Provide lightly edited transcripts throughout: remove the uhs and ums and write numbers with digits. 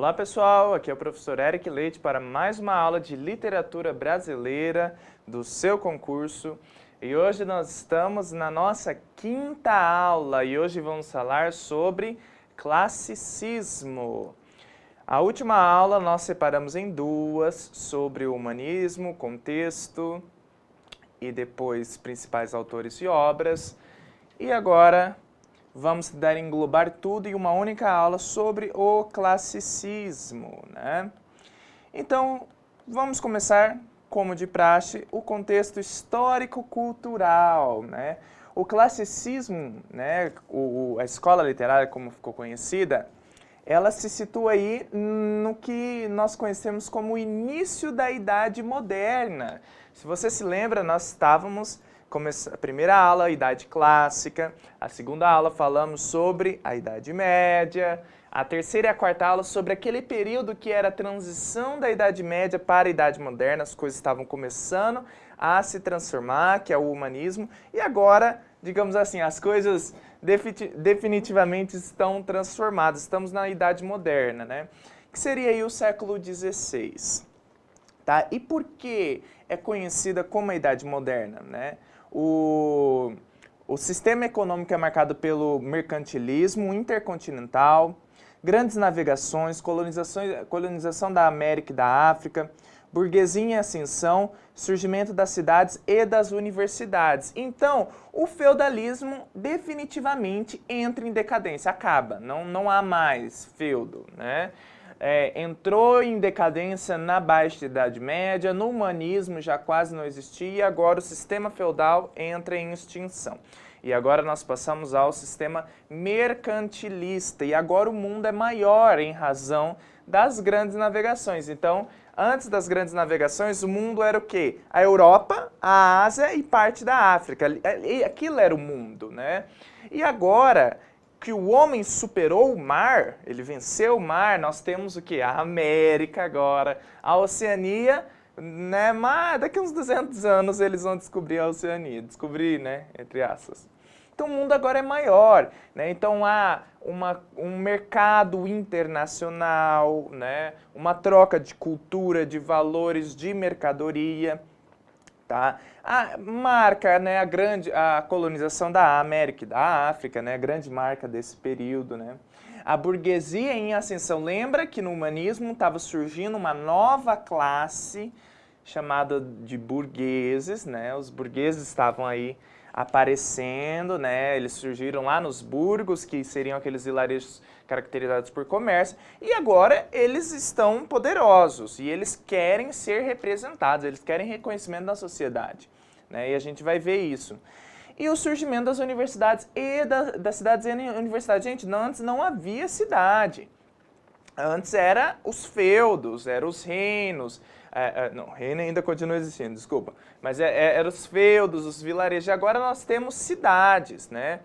Olá pessoal, aqui é o professor Eric Leite para mais uma aula de literatura brasileira do seu concurso. E hoje nós estamos na nossa quinta aula e hoje vamos falar sobre classicismo. A última aula nós separamos em duas, sobre o humanismo, contexto e depois principais autores e obras. E agora vamos tentar englobar tudo em uma única aula sobre o classicismo, né? Então, vamos começar, como de praxe, o contexto histórico-cultural, né? O classicismo, né, a escola literária, como ficou conhecida, ela se situa aí no que nós conhecemos como o início da Idade Moderna. Se você se lembra, nós estávamos a primeira aula, a Idade Clássica, a segunda aula falamos sobre a Idade Média, a terceira e a quarta aula sobre aquele período que era a transição da Idade Média para a Idade Moderna, as coisas estavam começando a se transformar, que é o humanismo, e agora, digamos assim, as coisas definitivamente estão transformadas, estamos na Idade Moderna, né? Que seria aí o século XVI. Tá? E por que é conhecida como a Idade Moderna, né? O sistema econômico é marcado pelo mercantilismo intercontinental, grandes navegações, colonização da América e da África, burguesia em ascensão, surgimento das cidades e das universidades. Então, o feudalismo definitivamente entra em decadência, acaba, não há mais feudo, né? Entrou em decadência na Baixa Idade Média, no humanismo já quase não existia, agora o sistema feudal entra em extinção. E agora nós passamos ao sistema mercantilista, e agora o mundo é maior em razão das grandes navegações. Então, antes das grandes navegações, o mundo era o quê? A Europa, a Ásia e parte da África. Aquilo era o mundo, né? E agora que o homem superou o mar, ele venceu o mar, nós temos o quê? A América agora, a Oceania, né? Mas daqui uns 200 anos eles vão descobrir a Oceania, descobrir, né? Entre aspas. Então o mundo agora é maior, né? Então há um mercado internacional, né? Uma troca de cultura, de valores, de mercadoria. Tá? Marca, né, a colonização da América e da África, né, a grande marca desse período, né? A burguesia em ascensão. Lembra que no humanismo estava surgindo uma nova classe chamada de burgueses, né? Os burgueses estavam aí aparecendo, né? Eles surgiram lá nos burgos, que seriam aqueles vilarejos caracterizados por comércio, e agora eles estão poderosos e eles querem ser representados, eles querem reconhecimento da sociedade, né? E a gente vai ver isso. E o surgimento das universidades e das cidades e universidades. Gente, antes não havia cidade. Antes era os feudos, eram os reinos. Não, reino ainda continua existindo, desculpa. Mas eram os feudos, os vilarejos. Agora nós temos cidades, né?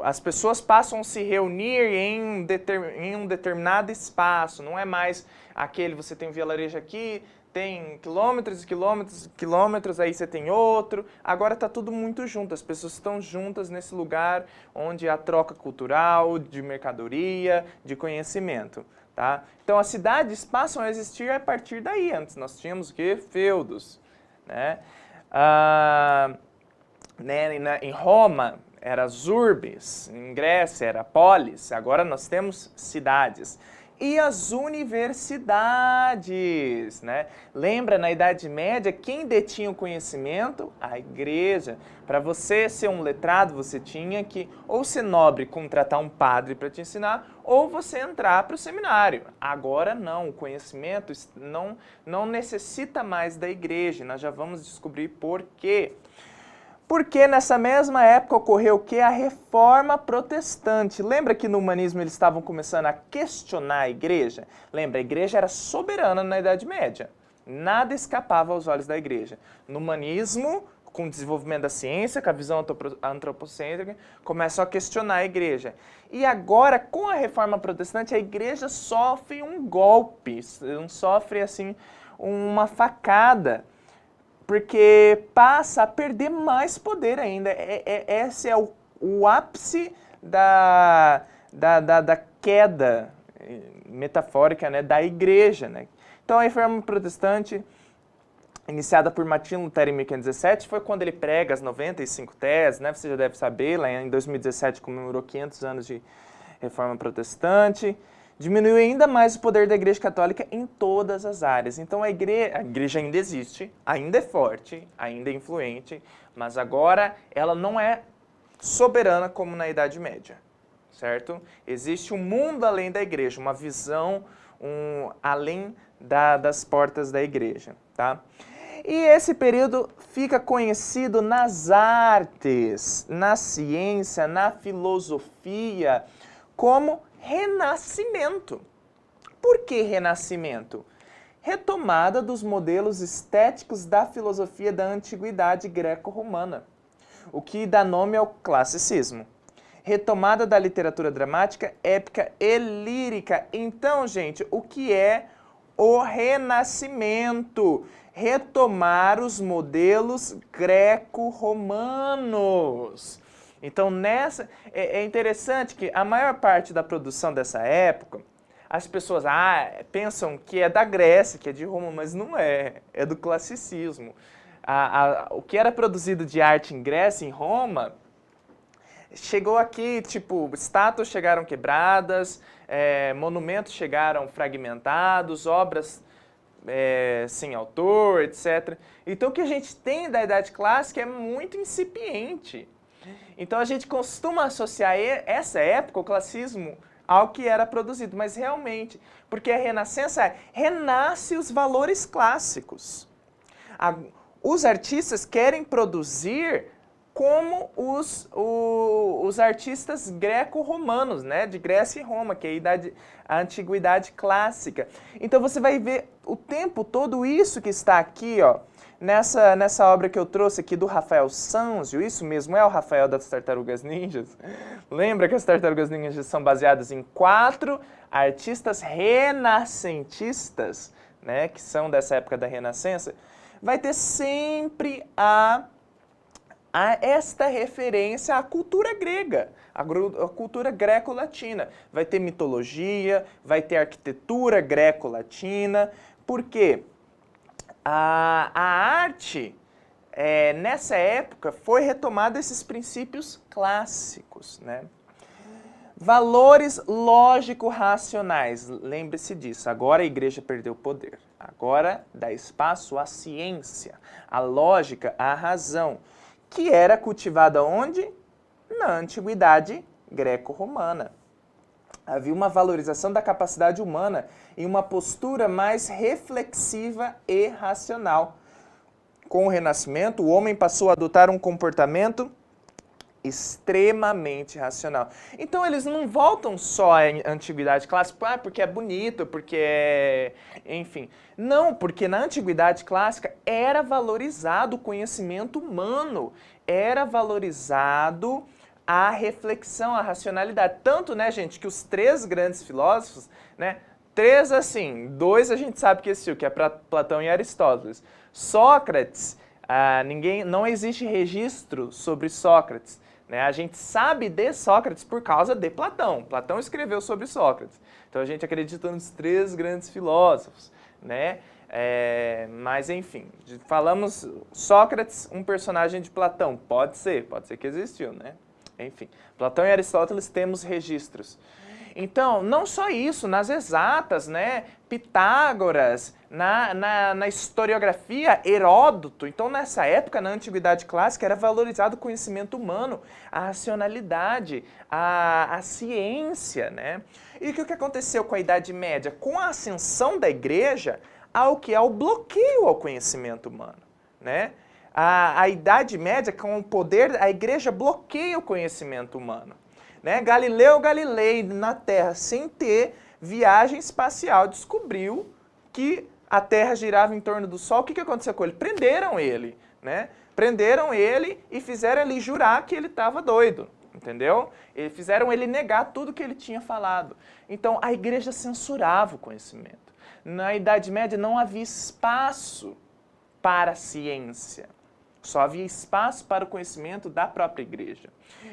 As pessoas passam a se reunir em um determinado espaço. Não é mais aquele, você tem um vilarejo aqui, tem quilômetros e quilômetros e quilômetros, aí você tem outro. Agora está tudo muito junto, as pessoas estão juntas nesse lugar onde há troca cultural, de mercadoria, de conhecimento. Tá? Então as cidades passam a existir a partir daí. Antes nós tínhamos o quê? Feudos. Né? Em Roma era as urbes, em Grécia era polis, agora nós temos cidades. E as universidades, né? Lembra, na Idade Média, quem detinha o conhecimento? A igreja. Para você ser um letrado, você tinha que ou ser nobre, contratar um padre para te ensinar, ou você entrar para o seminário. Agora não, o conhecimento não necessita mais da igreja. Nós já vamos descobrir por quê. Porque nessa mesma época ocorreu o quê? A Reforma Protestante. Lembra que no humanismo eles estavam começando a questionar a igreja? Lembra, a igreja era soberana na Idade Média. Nada escapava aos olhos da igreja. No humanismo, com o desenvolvimento da ciência, com a visão antropocêntrica, começam a questionar a igreja. E agora, com a Reforma Protestante, a igreja sofre um golpe, sofre assim uma facada, porque passa a perder mais poder ainda. Esse é o ápice da queda metafórica, né, da igreja, né? Então a reforma protestante, iniciada por Martin Lutero em 1517, foi quando ele prega as 95 teses, né? Você já deve saber, lá em 2017 comemorou 500 anos de reforma protestante. Diminuiu ainda mais o poder da Igreja Católica em todas as áreas. Então a igreja ainda existe, ainda é forte, ainda é influente, mas agora ela não é soberana como na Idade Média, certo? Existe um mundo além da igreja, uma visão além das portas da igreja, tá? E esse período fica conhecido nas artes, na ciência, na filosofia, como Renascimento. Por que Renascimento? Retomada dos modelos estéticos da filosofia da antiguidade greco-romana, o que dá nome ao classicismo. Retomada da literatura dramática, épica e lírica. Então, gente, o que é o Renascimento? Retomar os modelos greco-romanos. Então, é interessante que a maior parte da produção dessa época, as pessoas pensam que é da Grécia, que é de Roma, mas não é. É do classicismo. O que era produzido de arte em Grécia, em Roma, chegou aqui, tipo, estátuas chegaram quebradas, monumentos chegaram fragmentados, obras sem autor, etc. Então, o que a gente tem da Idade Clássica é muito incipiente. Então, a gente costuma associar essa época, o classicismo, ao que era produzido, mas realmente, porque a Renascença renasce os valores clássicos. Os artistas querem produzir como os artistas greco-romanos, né, de Grécia e Roma, que é a antiguidade clássica. Então você vai ver o tempo todo isso que está aqui, ó, nessa obra que eu trouxe aqui do Rafael Sanzio. Isso mesmo, é o Rafael das Tartarugas Ninjas. Lembra que as Tartarugas Ninjas são baseadas em 4 artistas renascentistas, né, que são dessa época da Renascença. Vai ter sempre esta referência à cultura grega, à cultura greco-latina. Vai ter mitologia, vai ter arquitetura greco-latina, porque a arte, nessa época, foi retomada esses princípios clássicos, né? Valores lógico-racionais, lembre-se disso, agora a igreja perdeu o poder, agora dá espaço à ciência, à lógica, à razão, que era cultivada onde? Na antiguidade greco-romana. Havia uma valorização da capacidade humana e uma postura mais reflexiva e racional. Com o Renascimento, o homem passou a adotar um comportamento extremamente racional. Então eles não voltam só à antiguidade clássica, porque é bonito, porque é... enfim. Não, porque na antiguidade clássica era valorizado o conhecimento humano, era valorizado a reflexão, a racionalidade. Tanto, né, gente, que os 3 grandes filósofos, né, 3 assim, 2 a gente sabe que existiu, que é Platão e Aristóteles. Sócrates, não existe registro sobre Sócrates. Né? A gente sabe de Sócrates por causa de Platão. Platão escreveu sobre Sócrates. Então a gente acredita nos 3 grandes filósofos. Né? Mas enfim, falamos Sócrates, um personagem de Platão. Pode ser que existiu, né? Enfim, Platão e Aristóteles temos registros. Então, não só isso, nas exatas, né? Pitágoras, na historiografia, Heródoto. Então, nessa época, na Antiguidade Clássica, era valorizado o conhecimento humano, a racionalidade, a ciência, né? E o que aconteceu com a Idade Média? Com a ascensão da igreja, há o bloqueio ao conhecimento humano, né? A Idade Média, com o poder, a igreja bloqueia o conhecimento humano. Né? Galileu Galilei, na Terra, sem ter viagem espacial, descobriu que a Terra girava em torno do Sol. O que aconteceu com ele? Prenderam ele, né? Prenderam ele e fizeram ele jurar que ele estava doido, entendeu? E fizeram ele negar tudo que ele tinha falado. Então, a igreja censurava o conhecimento. Na Idade Média não havia espaço para a ciência. Só havia espaço para o conhecimento da própria igreja.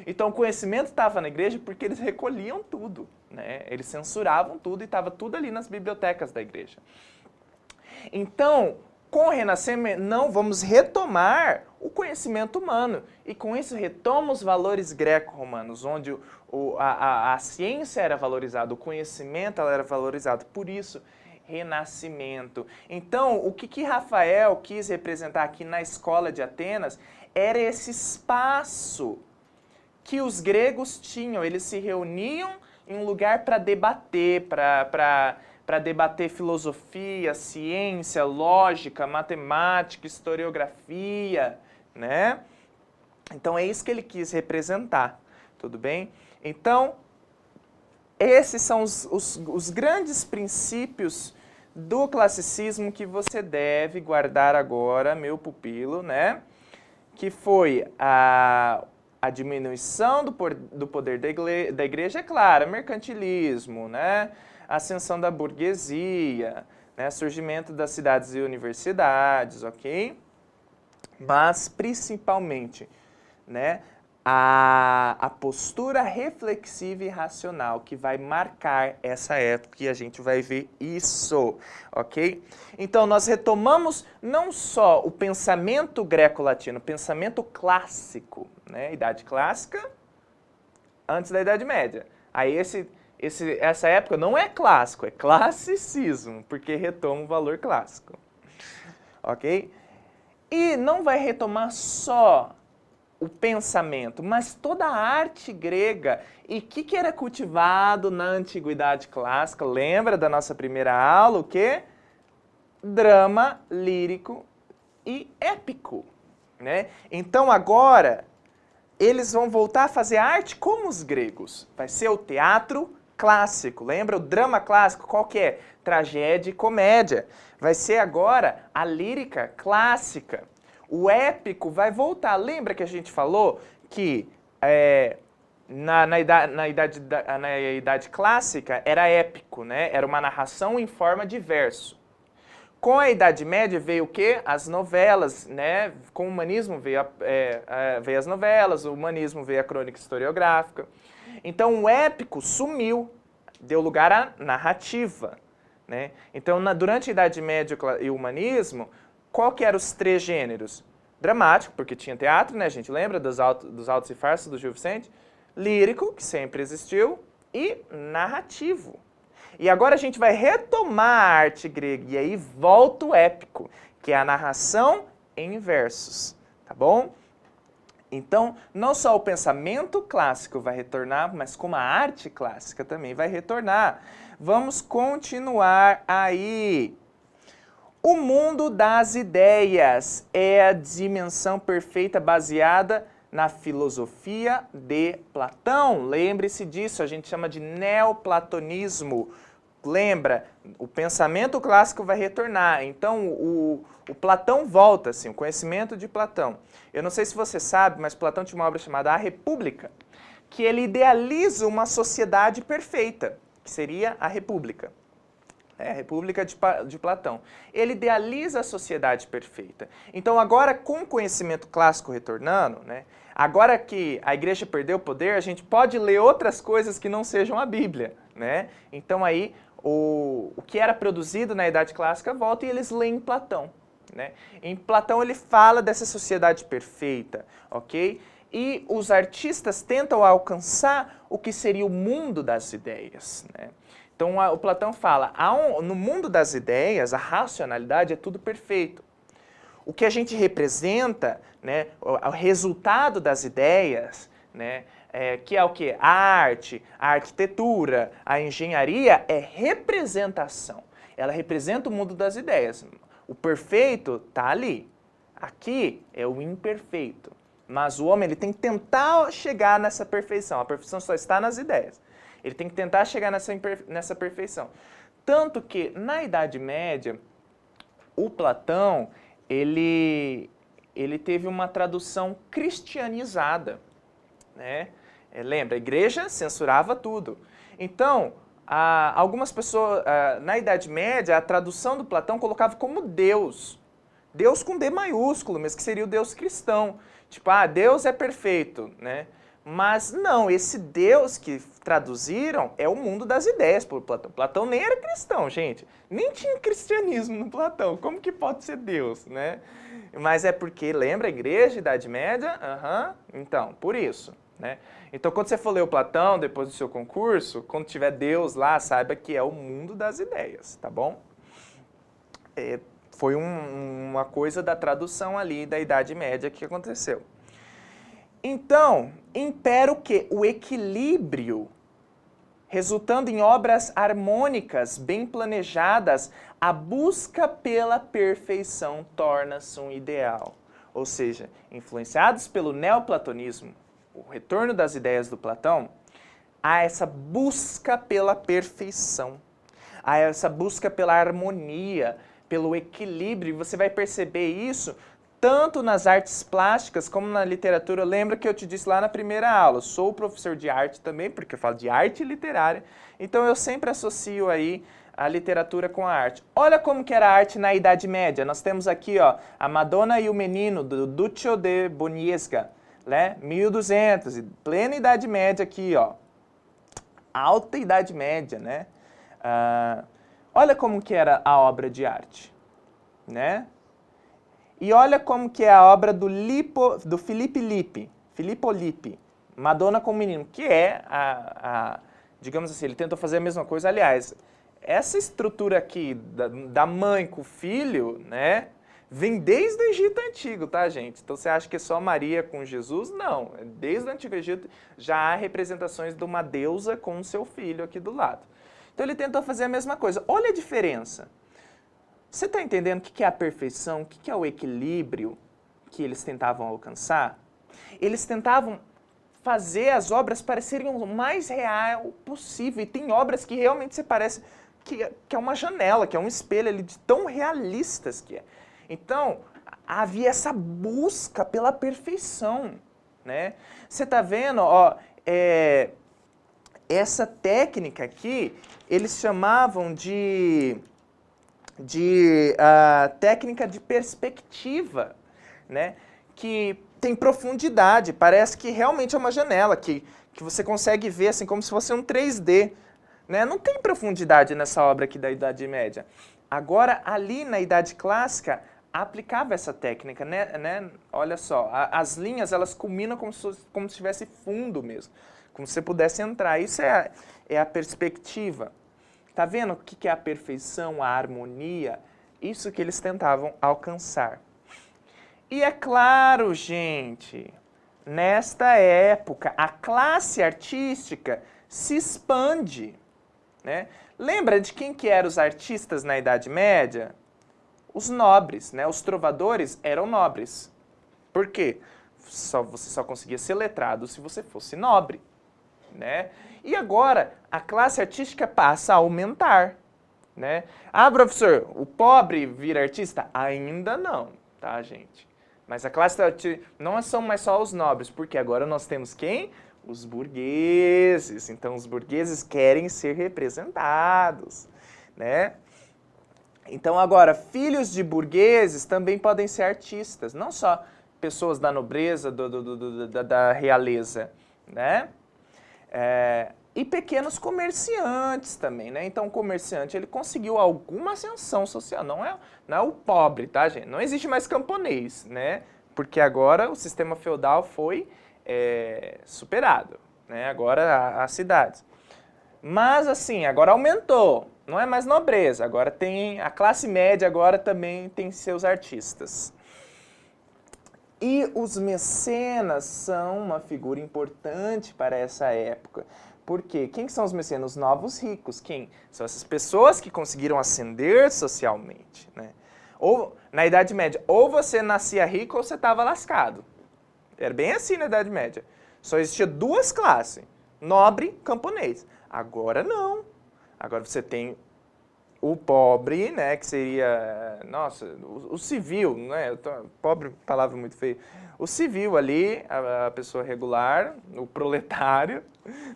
Então, o conhecimento estava na igreja porque eles recolhiam tudo, né? Eles censuravam tudo e estava tudo ali nas bibliotecas da igreja. Então, com o Renascimento, não, vamos retomar o conhecimento humano. E com isso retoma os valores greco-romanos, onde a ciência era valorizada, o conhecimento ela era valorizado. Por isso, Renascimento. Então, o que Rafael quis representar aqui na escola de Atenas era esse espaço que os gregos tinham. Eles se reuniam em um lugar para debater, para debater filosofia, ciência, lógica, matemática, historiografia, né? Então é isso que ele quis representar, tudo bem? Então, esses são os grandes princípios do classicismo que você deve guardar agora, meu pupilo, né? Que foi a diminuição do poder da igreja, é claro, mercantilismo, né? Ascensão da burguesia, né? Surgimento das cidades e universidades, ok? Mas, principalmente, né? A postura reflexiva e racional que vai marcar essa época e a gente vai ver isso, ok? Então, nós retomamos não só o pensamento greco-latino, o pensamento clássico, né? Idade clássica, antes da Idade Média. Aí essa época não é clássico, é classicismo, porque retoma o valor clássico, ok? E não vai retomar só o pensamento, mas toda a arte grega. E o que era cultivado na Antiguidade Clássica? Lembra da nossa primeira aula? O quê? Drama lírico e épico, né? Então agora eles vão voltar a fazer arte como os gregos. Vai ser o teatro clássico. Lembra o drama clássico? Qual que é? Tragédia e comédia. Vai ser agora a lírica clássica. O épico vai voltar. Lembra que a gente falou que na idade clássica era épico, né? Era uma narração em forma de verso. Com a Idade Média veio o quê? As novelas, né? Com o humanismo veio as novelas, o humanismo veio a crônica historiográfica. Então o épico sumiu, deu lugar à narrativa, né? Então durante a Idade Média e o humanismo, qual que eram os três gêneros? Dramático, porque tinha teatro, né? A gente lembra dos Autos e Farsas do Gil Vicente. Lírico, que sempre existiu, e narrativo. E agora a gente vai retomar a arte grega, e aí volta o épico, que é a narração em versos, tá bom? Então, não só o pensamento clássico vai retornar, mas como a arte clássica também vai retornar. Vamos continuar aí. O mundo das ideias é a dimensão perfeita baseada na filosofia de Platão. Lembre-se disso, a gente chama de neoplatonismo. Lembra, o pensamento clássico vai retornar. Então, o Platão volta, assim, o conhecimento de Platão. Eu não sei se você sabe, mas Platão tinha uma obra chamada A República, que ele idealiza uma sociedade perfeita, que seria a República. A República de Platão. Ele idealiza a sociedade perfeita. Então, agora, com o conhecimento clássico retornando, né, agora que a igreja perdeu o poder, a gente pode ler outras coisas que não sejam a Bíblia, né? Então, aí, o que era produzido na Idade Clássica volta e eles leem Platão, né? Em Platão, ele fala dessa sociedade perfeita, ok? E os artistas tentam alcançar o que seria o mundo das ideias, né? Então, o Platão fala, no mundo das ideias, a racionalidade é tudo perfeito. O que a gente representa, né, o resultado das ideias, né, que é o quê? A arte, a arquitetura, a engenharia é representação. Ela representa o mundo das ideias. O perfeito está ali. Aqui é o imperfeito. Mas o homem ele tem que tentar chegar nessa perfeição. A perfeição só está nas ideias. Ele tem que tentar chegar nessa perfeição. Tanto que, na Idade Média, o Platão, ele teve uma tradução cristianizada, né? Lembra, a igreja censurava tudo. Então, algumas pessoas, na Idade Média, a tradução do Platão colocava como Deus. Deus com D maiúsculo, mas que seria o Deus cristão. Tipo, Deus é perfeito, né? Mas não, esse Deus que traduziram é o mundo das ideias por Platão. Platão nem era cristão, gente. Nem tinha cristianismo no Platão. Como que pode ser Deus, né? Mas é porque, lembra a igreja, Idade Média? Então, por isso, né? Então, quando você for ler o Platão, depois do seu concurso, quando tiver Deus lá, saiba que é o mundo das ideias, tá bom? Foi uma coisa da tradução ali da Idade Média que aconteceu. Então, impera o quê? O equilíbrio, resultando em obras harmônicas, bem planejadas, a busca pela perfeição torna-se um ideal. Ou seja, influenciados pelo neoplatonismo, o retorno das ideias do Platão, há essa busca pela perfeição, há essa busca pela harmonia, pelo equilíbrio, e você vai perceber isso tanto nas artes plásticas como na literatura. Lembra que eu te disse lá na primeira aula, sou professor de arte também, porque eu falo de arte literária, então eu sempre associo aí a literatura com a arte. Olha como que era a arte na Idade Média. Nós temos aqui, ó, a Madonna e o Menino, do Duccio de Boniesca, né? 1200, plena Idade Média aqui, ó. Alta Idade Média, né? Olha como que era a obra de arte, né? E olha como que é a obra do Filippo Lippi, Madonna com o Menino, que é digamos assim, ele tentou fazer a mesma coisa. Aliás, essa estrutura aqui da mãe com o filho, né, vem desde o Egito Antigo, tá, gente? Então você acha que é só Maria com Jesus? Não, desde o Antigo Egito já há representações de uma deusa com o seu filho aqui do lado. Então ele tentou fazer a mesma coisa. Olha a diferença. Você está entendendo o que é a perfeição, o que é o equilíbrio que eles tentavam alcançar? Eles tentavam fazer as obras parecerem o mais real possível. E tem obras que realmente você parece que é uma janela, que é um espelho ali, de tão realistas que é. Então, havia essa busca pela perfeição, né? Você está vendo, ó, essa técnica aqui, eles chamavam de técnica de perspectiva, né? Que tem profundidade, parece que realmente é uma janela, que você consegue ver assim como se fosse um 3D, né? Não tem profundidade nessa obra aqui da Idade Média. Agora, ali na Idade Clássica, aplicava essa técnica, né? Olha só, as linhas, elas culminam como se tivesse fundo mesmo, como se você pudesse entrar. Isso é a perspectiva. Tá vendo o que é a perfeição, a harmonia? Isso que eles tentavam alcançar. E é claro, gente, nesta época, a classe artística se expande, né? Lembra de quem que eram os artistas na Idade Média? Os nobres, né? Os trovadores eram nobres. Por quê? Você só conseguia ser letrado se você fosse nobre, né? E agora, a classe artística passa a aumentar, né? Ah, professor, o pobre vira artista? Ainda não, tá, gente? Mas a classe artística não são mais só os nobres, porque agora nós temos quem? Os burgueses. Então, os burgueses querem ser representados, né? Então, agora, filhos de burgueses também podem ser artistas, não só pessoas da nobreza, da realeza, né? E pequenos comerciantes também, né? Então, o comerciante, ele conseguiu alguma ascensão social, não é o pobre, tá, gente? Não existe mais camponês, né? Porque agora o sistema feudal foi superado, né? Agora as cidades. Mas, assim, agora aumentou, não é mais nobreza, agora tem a classe média, agora também tem seus artistas. E os mecenas são uma figura importante para essa época. Por quê? Quem são os mecenas? Os novos ricos. Quem? São essas pessoas que conseguiram ascender socialmente, né? Ou, na Idade Média, ou você nascia rico ou você estava lascado. Era bem assim na Idade Média. Só existia duas classes, nobre e camponês. Agora não. Agora você tem o pobre, né, que seria, nossa, o civil, né, pobre, palavra muito feia, o civil ali, a pessoa regular, o proletário,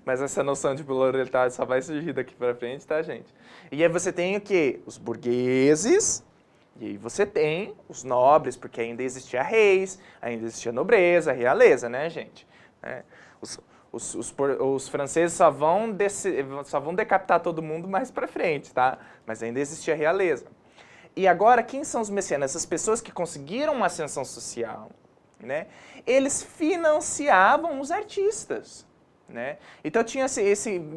mas essa noção de proletário só vai surgir daqui para frente, tá, gente? E aí você tem o quê? Os burgueses, e aí você tem os nobres, porque ainda existia reis, ainda existia nobreza, realeza, né, gente? Os franceses só vão decapitar todo mundo mais pra frente, tá? Mas ainda existia a realeza. E agora, quem são os mecenas? Essas pessoas que conseguiram uma ascensão social, né? Eles financiavam os artistas, né? Então tinha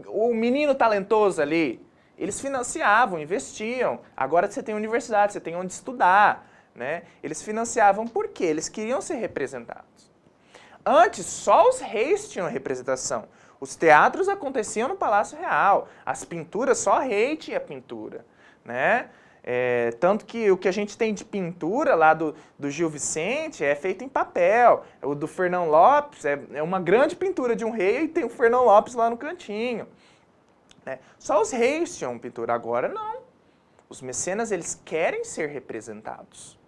o menino talentoso ali, eles financiavam, investiam. Agora você tem universidade, você tem onde estudar, né? Eles financiavam por quê? Eles queriam ser representados. Antes, só os reis tinham representação. Os teatros aconteciam no Palácio Real. As pinturas, só rei tinha pintura, né? Tanto que o que a gente tem de pintura lá do Gil Vicente é feito em papel. O do Fernão Lopes é uma grande pintura de um rei e tem o Fernão Lopes lá no cantinho. Né? Só os reis tinham pintura, agora não. Os mecenas, eles querem ser representados.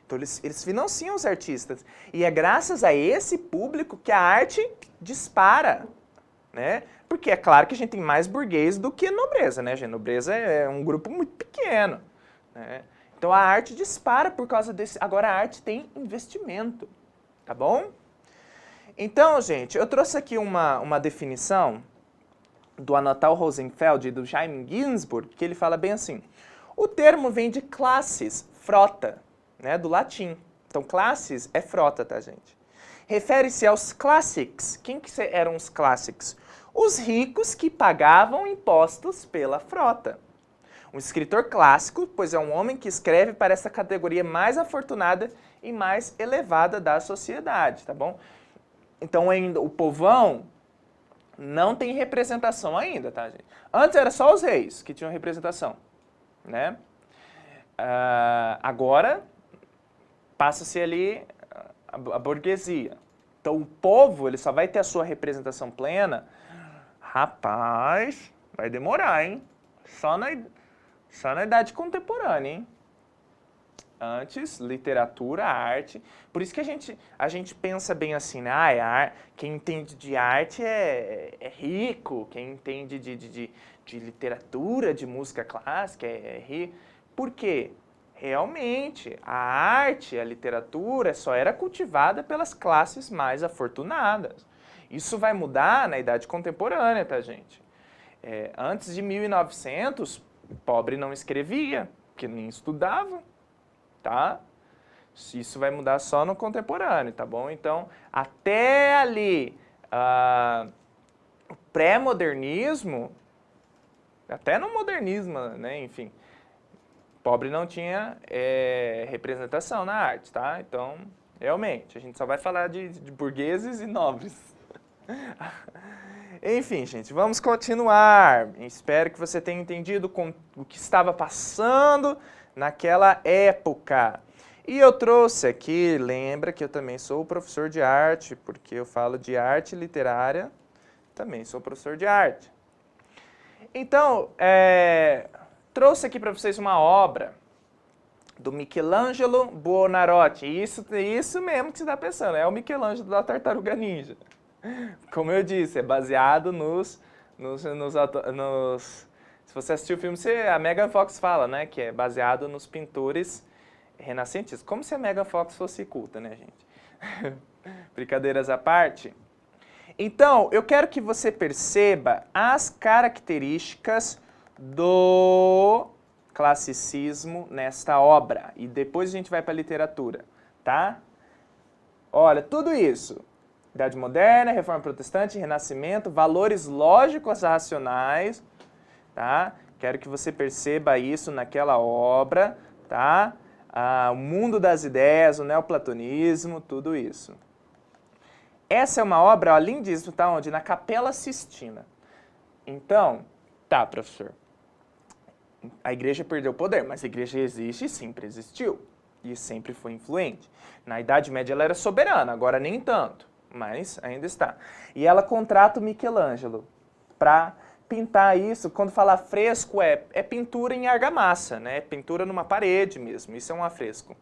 Então eles financiam os artistas. E é graças a esse público que a arte dispara, né? Porque é claro que a gente tem mais burguês do que nobreza, né, gente? Nobreza é um grupo muito pequeno, né? Então a arte dispara por causa desse... Agora a arte tem investimento, tá bom? Então, gente, eu trouxe aqui uma definição do Anatol Rosenfeld e do Jaime Ginsburg, que ele fala bem assim: o termo vem de classes, frota, né, do latim. Então, classes é frota, tá, gente? Refere-se aos classics. Quem que eram os classics? Os ricos que pagavam impostos pela frota. Um escritor clássico, pois é um homem que escreve para essa categoria mais afortunada e mais elevada da sociedade, tá bom? Então, ainda o povão não tem representação ainda, tá, gente? Antes era só os reis que tinham representação, né? Agora passa-se ali a burguesia. Então o povo, ele só vai ter a sua representação plena. Rapaz, vai demorar, hein? Só na idade contemporânea, hein? Antes, literatura, arte. Por isso que a gente pensa bem assim, né? Quem entende de arte é rico, quem entende de literatura, de música clássica é rico. Por quê? Realmente, a arte, a literatura só era cultivada pelas classes mais afortunadas. Isso vai mudar na idade contemporânea, tá, gente? Antes de 1900, o pobre não escrevia, porque nem estudava, tá? Isso vai mudar só no contemporâneo, tá bom? Então, até ali, o pré-modernismo, até no modernismo, né, enfim, pobre não tinha representação na arte, tá? Então, realmente, a gente só vai falar de burgueses e nobres. Enfim, gente, vamos continuar. Espero que você tenha entendido o que estava passando naquela época. E eu trouxe aqui, lembra que eu também sou professor de arte, porque eu falo de arte literária, também sou professor de arte. Então, trouxe aqui para vocês uma obra do Michelangelo Buonarroti. Isso mesmo que você está pensando, é o Michelangelo da Tartaruga Ninja. Como eu disse, é baseado se você assistir o filme, a Megan Fox fala, né, que é baseado nos pintores renascentistas. Como se a Megan Fox fosse culta, né, gente? Brincadeiras à parte. Então, eu quero que você perceba as características do classicismo nesta obra. E depois a gente vai para a literatura, tá? Olha, tudo isso. Idade Moderna, Reforma Protestante, Renascimento, valores lógicos racionais, tá? Quero que você perceba isso naquela obra, tá? O mundo das ideias, o neoplatonismo, tudo isso. Essa é uma obra, ó, lindíssima, tá onde? Na Capela Sistina. Então, tá, professor, a igreja perdeu o poder, mas a igreja existe e sempre existiu. E sempre foi influente. Na Idade Média ela era soberana, agora nem tanto, mas ainda está. E ela contrata o Michelangelo para pintar isso. Quando fala fresco, é pintura em argamassa, né? É pintura numa parede mesmo, isso é um afresco.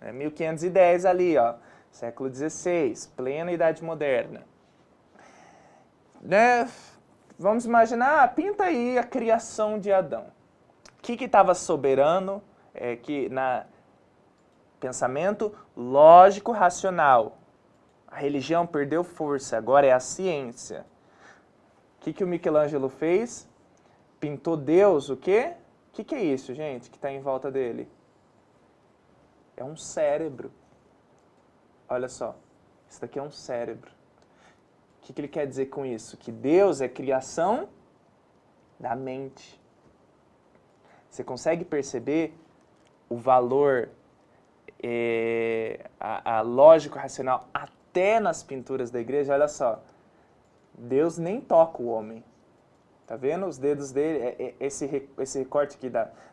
1510 ali, ó, século XVI, plena Idade Moderna. Né? Vamos imaginar, pinta aí a criação de Adão. O que estava soberano, pensamento lógico, racional. A religião perdeu força, agora é a ciência. O que o Michelangelo fez? Pintou Deus, o quê? O que é isso, gente, que está em volta dele? É um cérebro. Olha só, isso daqui é um cérebro. O que ele quer dizer com isso? Que Deus é criação da mente. Você consegue perceber o valor, a lógico racional, até nas pinturas da igreja? Olha só, Deus nem toca o homem. Tá vendo? Os dedos dele, esse recorte aqui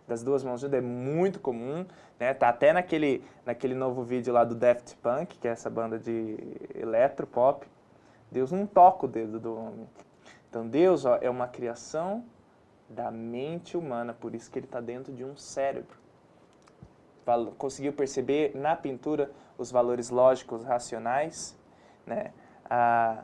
das duas mãos juntas é muito comum, né? Tá até naquele novo vídeo lá do Daft Punk, que é essa banda de eletropop. Deus não toca o dedo do homem. Então Deus, ó, é uma criação da mente humana, por isso que ele está dentro de um cérebro. Conseguiu perceber na pintura os valores lógicos racionais, né? A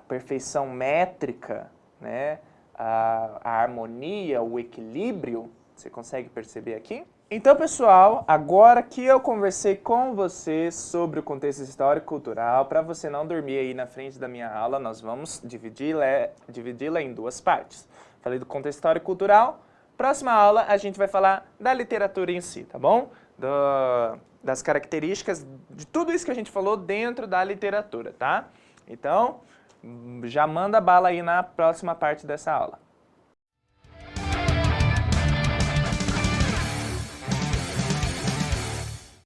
perfeição métrica, né? A harmonia, o equilíbrio, você consegue perceber aqui? Então, pessoal, agora que eu conversei com você sobre o contexto histórico e cultural, para você não dormir aí na frente da minha aula, nós vamos dividi-la em duas partes. Falei do contexto histórico e cultural. Próxima aula, a gente vai falar da literatura em si, tá bom? Das características de tudo isso que a gente falou dentro da literatura, tá? Então, já manda bala aí na próxima parte dessa aula.